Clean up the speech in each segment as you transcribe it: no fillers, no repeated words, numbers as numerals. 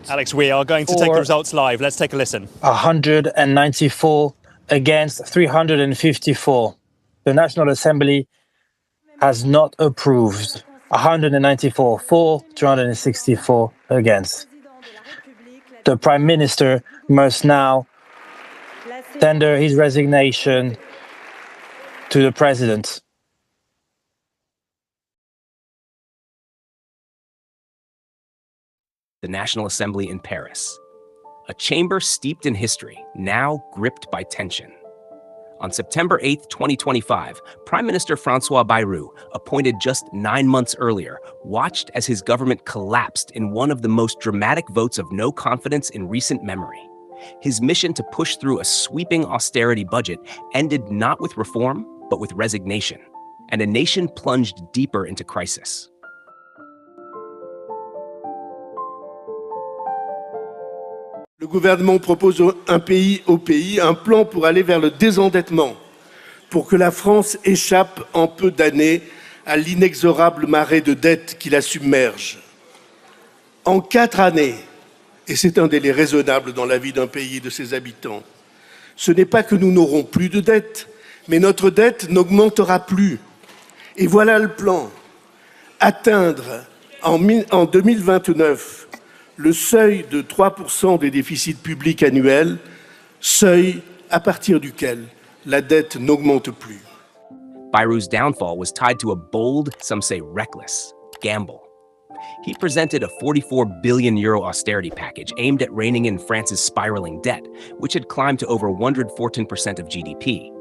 Alex, we are going to take the results live. Let's take a listen. 194 against 354. The National Assembly has not approved. 194 for, 264 against. The Prime Minister must now tender his resignation to the President. The National Assembly in Paris, a chamber steeped in history, now gripped by tension. On September 8, 2025, Prime Minister François Bayrou, appointed just 9 months earlier, watched as his government collapsed in one of the most dramatic votes of no confidence in recent memory. His mission to push through a sweeping austerity budget ended not with reform, but with resignation, and a nation plunged deeper into crisis. Le gouvernement propose un plan pour aller vers le désendettement, pour que la France échappe en peu d'années à l'inexorable marée de dettes qui la submerge. En 4 années, et c'est un délai raisonnable dans la vie d'un pays et de ses habitants, ce n'est pas que nous n'aurons plus de dettes, mais notre dette n'augmentera plus. Et voilà le plan. Atteindre en 2029 le seuil de 3% des déficits publics annuels, seuil à partir duquel la dette n'augmente plus. Bayrou's downfall was tied to a bold, some say reckless, gamble. He presented a €44 billion austerity package aimed at reining in France's spiraling debt, which had climbed to over 114% of GDP.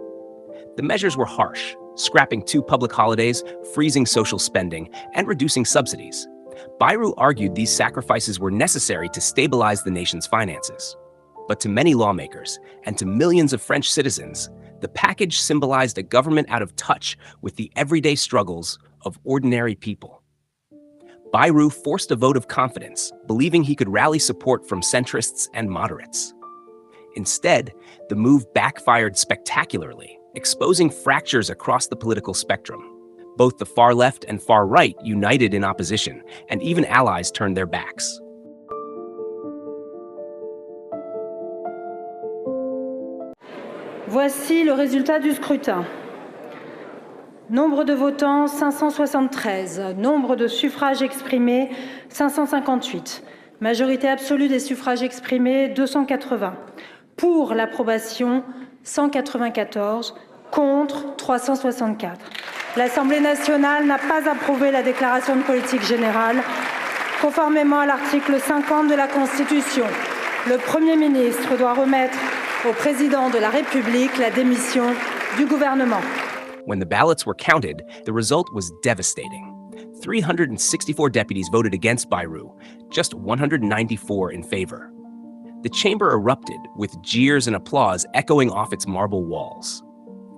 The measures were harsh, scrapping 2 public holidays, freezing social spending, and reducing subsidies. Bayrou argued these sacrifices were necessary to stabilize the nation's finances. But to many lawmakers, and to millions of French citizens, the package symbolized a government out of touch with the everyday struggles of ordinary people. Bayrou forced a vote of confidence, believing he could rally support from centrists and moderates. Instead, the move backfired spectacularly, exposing fractures across the political spectrum. Both the far left and far right united in opposition, and even allies turned their backs. Voici le résultat du scrutin. Nombre de votants 573, nombre de suffrages exprimés 558, majorité absolue des suffrages exprimés 280, pour l'approbation 194, contre 364. L'Assemblée nationale n'a pas approuvé la déclaration de politique générale. Conformément à l'article 50 de la Constitution, le Premier ministre doit remettre au Président de la République la démission du gouvernement. When the ballots were counted, the result was devastating. 364 deputies voted against Bayrou, just 194 in favor. The chamber erupted, with jeers and applause echoing off its marble walls.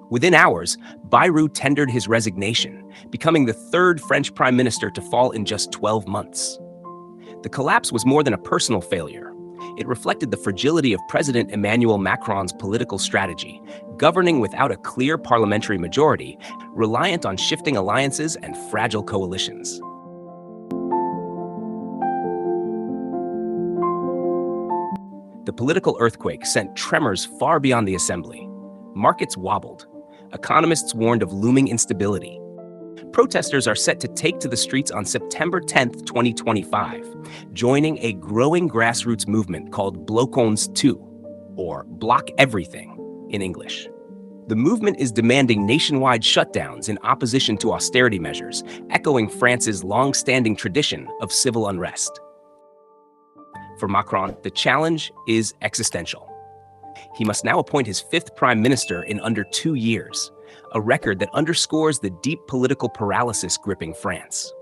Within hours, Bayrou tendered his resignation, becoming the 3rd French prime minister to fall in just 12 months. The collapse was more than a personal failure. It reflected the fragility of President Emmanuel Macron's political strategy, governing without a clear parliamentary majority, reliant on shifting alliances and fragile coalitions. The political earthquake sent tremors far beyond the assembly. Markets wobbled. Economists warned of looming instability. Protesters are set to take to the streets on September 10, 2025, joining a growing grassroots movement called Bloquons Tout, or Block Everything in English. The movement is demanding nationwide shutdowns in opposition to austerity measures, echoing France's long-standing tradition of civil unrest. For Macron, the challenge is existential. He must now appoint his 5th prime minister in under 2 years, a record that underscores the deep political paralysis gripping France.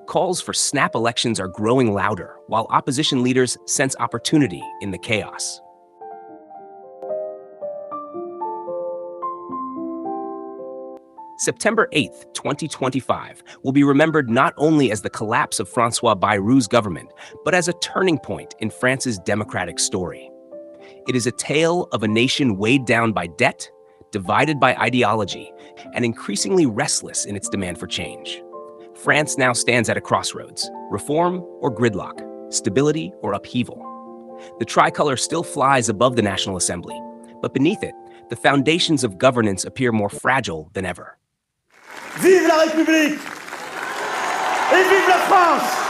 Calls for snap elections are growing louder, while opposition leaders sense opportunity in the chaos. September 8, 2025, will be remembered not only as the collapse of François Bayrou's government, but as a turning point in France's democratic story. It is a tale of a nation weighed down by debt, divided by ideology, and increasingly restless in its demand for change. France now stands at a crossroads, reform or gridlock, stability or upheaval. The tricolor still flies above the National Assembly, but beneath it, the foundations of governance appear more fragile than ever. Vive la République! Et vive la France!